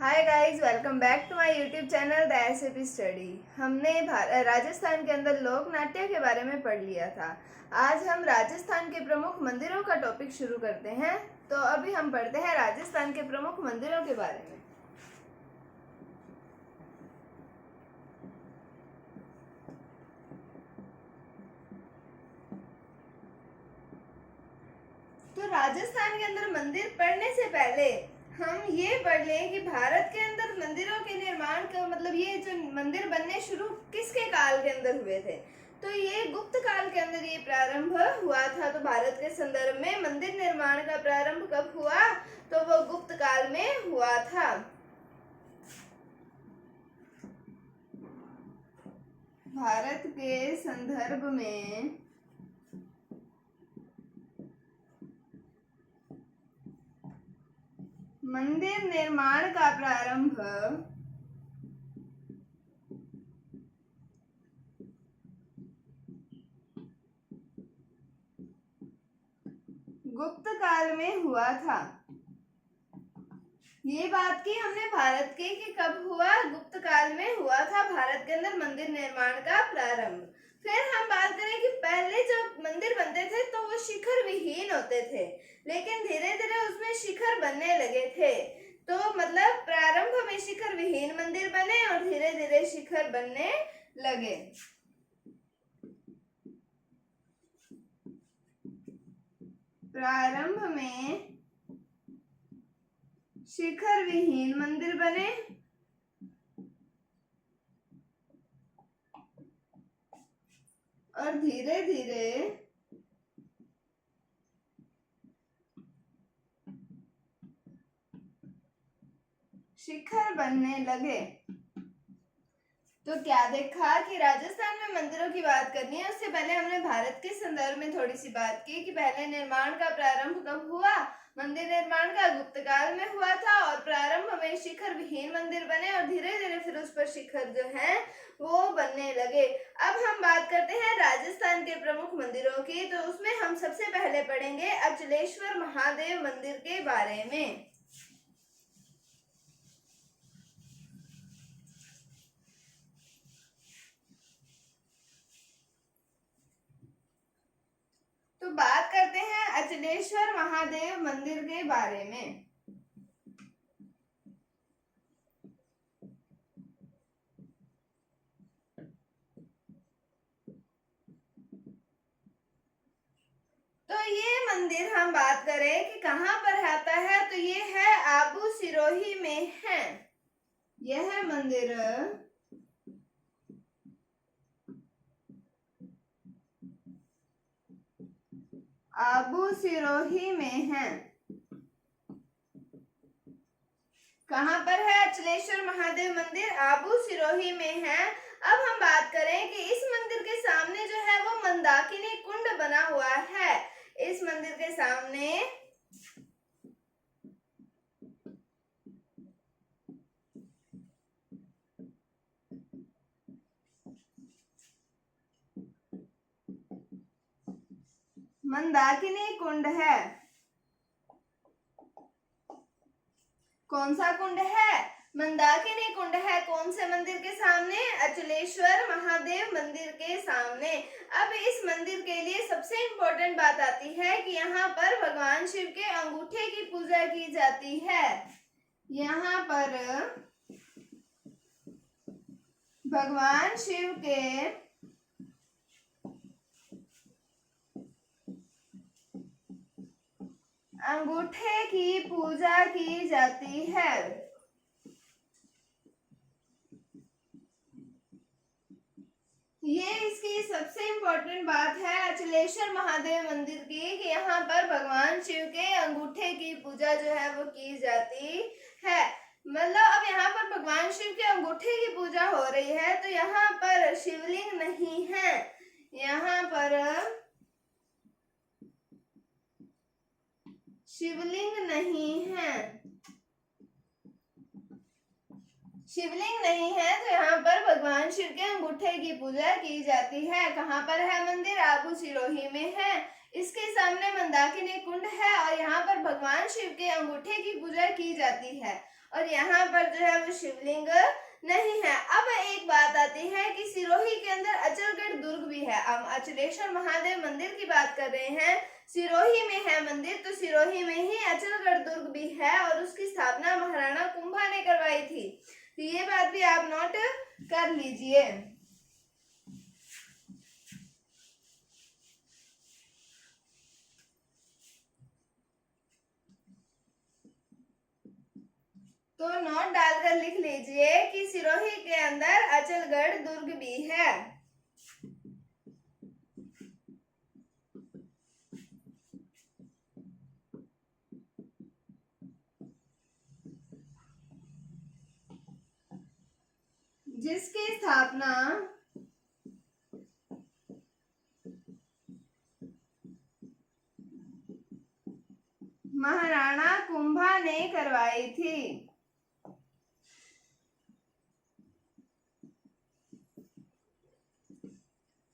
Hi guys, welcome back to my YouTube channel the SAP study. हमने राजस्थान के अंदर लोक नाट्य के बारे में पढ़ लिया था। आज हम राजस्थान के प्रमुख मंदिरों का टॉपिक शुरू करते हैं। तो अभी हम पढ़ते हैं राजस्थान के प्रमुख मंदिरों के बारे में। तो राजस्थान के अंदर मंदिर पढ़ने से पहले हम ये पढ़ लें कि भारत के अंदर मंदिरों के निर्माण का मतलब ये जो मंदिर बनने शुरू किसके काल के अंदर हुए थे। तो ये गुप्त काल के अंदर ये प्रारंभ हुआ था। तो भारत के संदर्भ में मंदिर निर्माण का प्रारंभ कब हुआ? तो वो गुप्त काल में हुआ था। भारत के संदर्भ में मंदिर निर्माण का प्रारंभ गुप्त काल में हुआ था। ये बात की हमने भारत के कि कब हुआ? गुप्त काल में हुआ था भारत के अंदर मंदिर निर्माण का प्रारंभ। फिर हम बात करें कि पहले जब मंदिर बनते थे तो वो शिखर विहीन होते थे, लेकिन धीरे धीरे उसमें शिखर बनने लगे थे। तो मतलब प्रारंभ में शिखर विहीन मंदिर बने और धीरे धीरे शिखर बनने लगे। प्रारंभ में शिखर विहीन मंदिर बने और धीरे धीरे शिखर बनने लगे। तो क्या देखा कि राजस्थान में मंदिरों की बात करनी है, उससे पहले हमने भारत के संदर्भ में थोड़ी सी बात की कि पहले निर्माण का प्रारंभ कब हुआ? मंदिर निर्माण का गुप्त काल में हुआ था और प्रारंभ में शिखर विहीन मंदिर बने और धीरे धीरे फिर उस पर शिखर जो है वो बनने लगे। अब हम बात करते हैं राजस्थान के प्रमुख मंदिरों की। तो उसमें हम सबसे पहले पढ़ेंगे अचलेश्वर महादेव मंदिर के बारे में। तो बात करते हैं अचलेश्वर महादेव मंदिर के बारे में। तो ये मंदिर हम बात करें कि कहाँ पर आता है, तो ये है आबू सिरोही में है। यह मंदिर आबू सिरोही में है। कहाँ पर है अचलेश्वर महादेव मंदिर? आबू सिरोही में है। अब हम बात करें कि इस मंदिर के सामने जो है वो मंदाकिनी कुंड बना हुआ है। इस मंदिर के सामने मंदाकिनी कुंड है। कौन सा कुंड है? मंदाकिनी कुंड है। कौन से मंदिर के सामने? अचलेश्वर महादेव मंदिर के सामने। अब इस मंदिर के लिए सबसे इम्पोर्टेंट बात आती है कि यहाँ पर भगवान शिव के अंगूठे की पूजा की जाती है। यहाँ पर भगवान शिव के अंगूठे की पूजा की जाती है। ये इसकी सबसे इम्पोर्टेंट बात है अचलेश्वर महादेव मंदिर की कि यहाँ पर भगवान शिव के अंगूठे की पूजा जो है वो की जाती है। मतलब अब यहाँ पर भगवान शिव के अंगूठे की पूजा हो रही है, तो यहाँ पर शिवलिंग नहीं है। यहाँ पर शिवलिंग नहीं है। शिवलिंग नहीं है तो यहाँ पर भगवान शिव के अंगूठे की पूजा की जाती है। कहाँ पर है मंदिर? आबू सिरोही में है। इसके सामने मंदाकिनी कुंड है और यहाँ पर भगवान शिव के अंगूठे की पूजा की जाती है। और यहाँ पर जो है वो शिवलिंग नहीं है। अब एक बात आती है कि सिरोही के अंदर अचलगढ़ दुर्ग भी है। हम अचलेश्वर महादेव मंदिर की बात कर रहे हैं, सिरोही में है मंदिर, तो सिरोही में ही अचलगढ़ दुर्ग भी है और उसकी स्थापना महाराणा कुंभा ने करवाई थी। तो ये बात भी आप नोट कर लीजिए। तो नोट डालकर लिख लीजिए कि सिरोही के अंदर अचलगढ़ दुर्ग भी है। जिसकी स्थापना महाराणा कुंभा ने करवाई थी।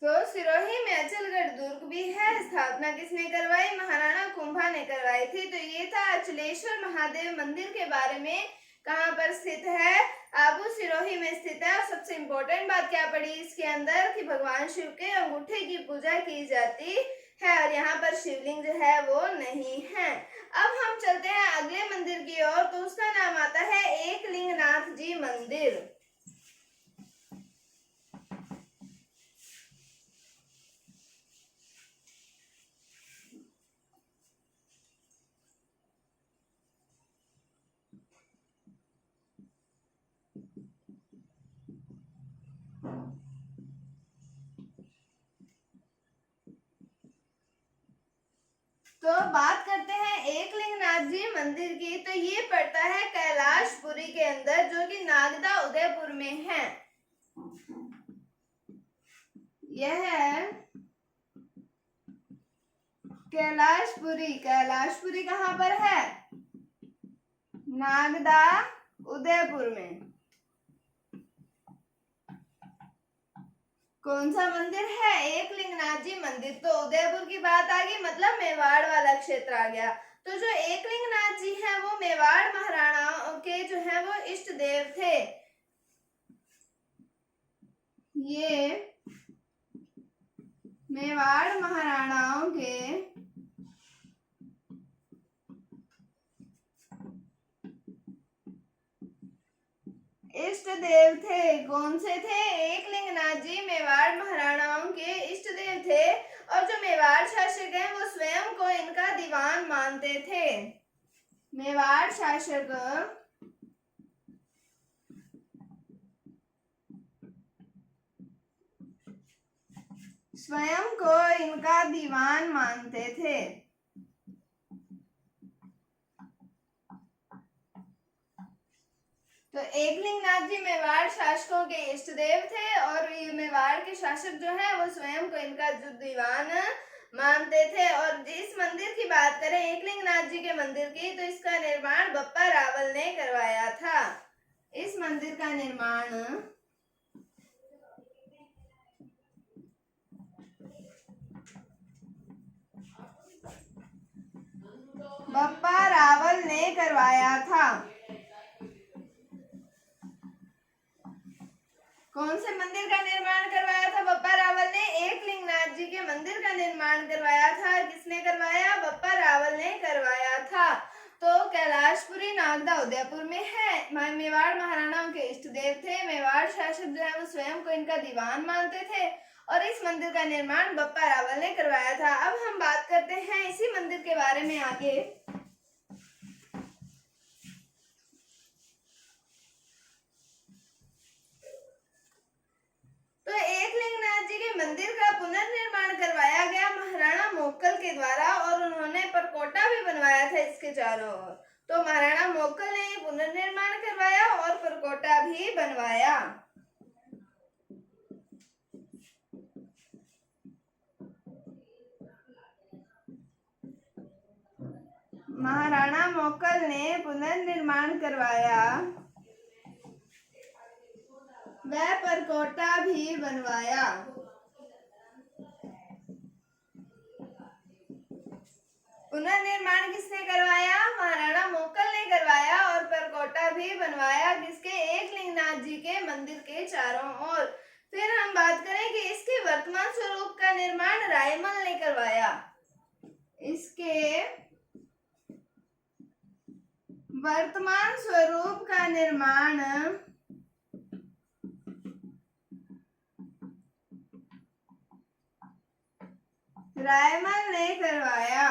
तो सिरोही में अचलगढ़ दुर्ग भी है, स्थापना किसने करवाई? महाराणा कुंभा ने करवाई थी। तो ये था अचलेश्वर महादेव मंदिर के बारे में। कहाँ पर स्थित है? आबू सिरोही में स्थित है। और सबसे इम्पोर्टेंट बात क्या पड़ी इसके अंदर कि भगवान शिव के अंगूठे की पूजा की जाती है और यहाँ पर शिवलिंग जो है वो नहीं है। अब हम चलते हैं अगले मंदिर की ओर, तो उसका नाम आता है एकलिंगनाथ जी मंदिर। तो बात करते हैं एकलिंगनाथ जी मंदिर की। तो ये पड़ता है कैलाशपुरी के अंदर, जो कि नागदा उदयपुर में है। यह है कैलाशपुरी। कैलाशपुरी कहाँ पर है? नागदा उदयपुर में। कौन सा मंदिर है? एकलिंगनाथ जी मंदिर। तो उदयपुर की बात आ गई, मतलब मेवाड़ वाला क्षेत्र आ गया। तो जो एकलिंगनाथ जी हैं वो मेवाड़ महाराणाओं के जो है वो इष्ट देव थे। ये मेवाड़ महाराणाओं के इष्ट देव थे। कौन से थे? एकलिंगनाथ जी मेवाड़ महाराणाओं के इष्ट देव थे। और जो मेवाड़ शासक हैं वो स्वयं को इनका दीवान मानते थे। मेवाड़ शासक स्वयं को इनका दीवान मानते थे। तो एकलिंगनाथ जी मेवाड़ शासकों के इष्ट देव थे और ये मेवाड़ के शासक जो है वो स्वयं को इनका जो दीवान मानते थे। और जिस मंदिर की बात करें एकलिंगनाथ जी के मंदिर की, तो इसका निर्माण बप्पा रावल ने करवाया था। इस मंदिर का निर्माण बप्पा रावल ने करवाया था। कौन से मंदिर का निर्माण करवाया था बप्पा रावल ने? एकलिंगनाथ जी के मंदिर का निर्माण करवाया था। किसने करवाया? बप्पा रावल ने करवाया था। तो कैलाशपुरी नागदा उदयपुर में है। मेवाड़ महाराणाओं के इष्ट देव थे। मेवाड़ शासक जो है वो स्वयं को इनका दीवान मानते थे और इस मंदिर का निर्माण बप्पा रावल ने करवाया था। अब हम बात करते हैं इसी मंदिर के बारे में आगे। तो एकलिंगनाथ जी के मंदिर का पुनर्निर्माण करवाया गया महाराणा मोक्कल के द्वारा और उन्होंने परकोटा भी बनवाया था इसके चारों ओर। तो महाराणा मोक्कल ने पुनर्निर्माण करवाया और परकोटा भी बनवाया। महाराणा मोक्कल ने पुनर्निर्माण करवाया, वह परकोटा भी बनवाया। पुनर्निर्माण किसने करवाया? महाराणा मोकल ने करवाया। और परकोटा भी बनवाया किसके? एकलिंगनाथ जी के मंदिर के चारों ओर। फिर हम बात करें कि इसके वर्तमान स्वरूप का निर्माण रायमल ने करवाया। इसके वर्तमान स्वरूप का निर्माण रायमल ने करवाया।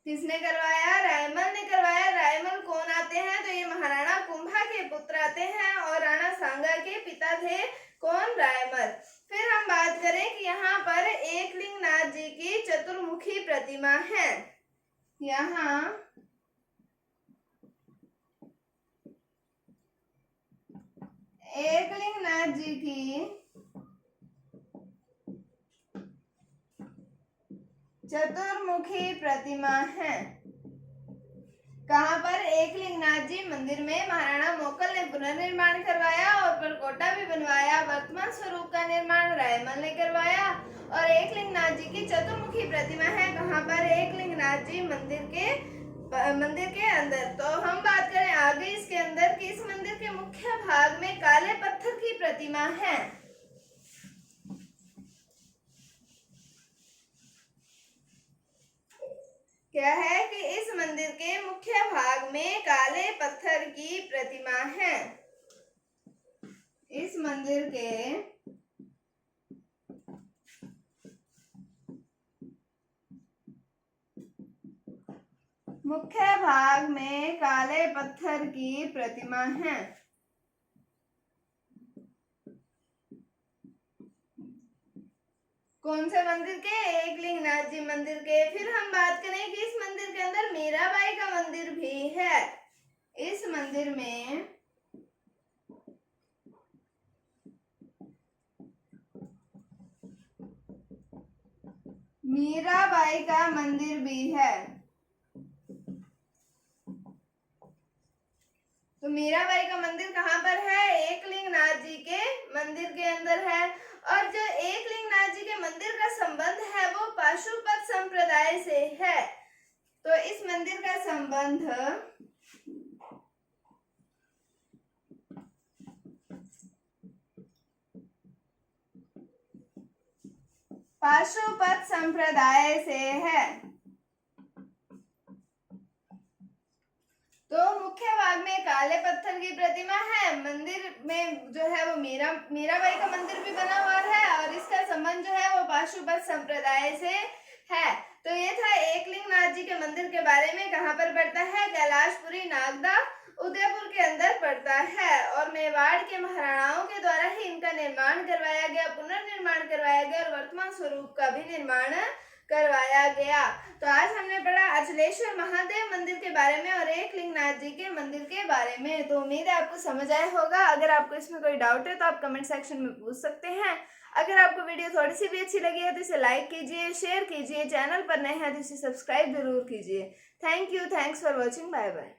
किसने करवाया? रायमल ने करवाया। रायमल कौन आते हैं? तो ये महाराणा कुंभा के पुत्र आते हैं और राणा सांगा के पिता थे कौन? रायमल। फिर हम बात करें कि यहाँ पर एकलिंगनाथ जी की चतुर्मुखी प्रतिमा है। यहाँ एकलिंगनाथ जी की चतुर्मुखी प्रतिमा है। कहाँ पर? एकलिंगनाथ जी मंदिर में महाराणा मोकल ने पुनर्निर्माण करवाया और परकोटा भी बनवाया। वर्तमान स्वरूप का निर्माण रायमल ने करवाया और एकलिंगनाथ जी की चतुर्मुखी प्रतिमा है। कहाँ पर? एकलिंगनाथ जी मंदिर के अंदर। तो हम बात करें आगे इसके अंदर कि इस मंदिर के मुख्य भाग में काले पत्थर की प्रतिमा है। क्या है कि इस मंदिर के मुख्य भाग में काले पत्थर की प्रतिमा है। इस मंदिर के मुख्य भाग में काले पत्थर की प्रतिमा है। कौन से मंदिर के? एकलिंगनाथ जी मंदिर के। फिर हम बात करें कि इस मंदिर के अंदर मीराबाई का मंदिर भी है। इस मंदिर में मीराबाई का मंदिर भी है। तो मीराबाई का मंदिर कहाँ पर है? एकलिंगनाथ जी के मंदिर के अंदर है। और जो एकलिंगनाथ जी के मंदिर का संबंध है वो पाशुपत संप्रदाय से है। तो इस मंदिर का संबंध पाशुपत संप्रदाय से है। तो मुख्य भाग में काले पत्थर की प्रतिमा है। मंदिर में जो है वो मीराबाई का मंदिर भी बना हुआ है और इसका संबंध जो है वो पाशुपत संप्रदाय से है। तो ये था एकलिंगनाथ जी के मंदिर के बारे में। कहाँ पर पड़ता है? कैलाशपुरी नागदा उदयपुर के अंदर पड़ता है। और मेवाड़ के महाराणाओं के द्वारा ही इनका निर्माण करवाया गया, पुनर्निर्माण करवाया गया और वर्तमान स्वरूप का भी निर्माण करवाया गया। तो आज हमने पढ़ा अचलेश्वर महादेव मंदिर के बारे में और एकलिंगनाथ जी के मंदिर के बारे में। तो उम्मीद है आपको समझ आया होगा। अगर आपको इसमें कोई डाउट है तो आप कमेंट सेक्शन में पूछ सकते हैं। अगर आपको वीडियो थोड़ी सी भी अच्छी लगी है तो इसे लाइक कीजिए, शेयर कीजिए, चैनल पर नए हैं तो इसे सब्सक्राइब जरूर कीजिए। Thank you, thanks for watching, bye bye.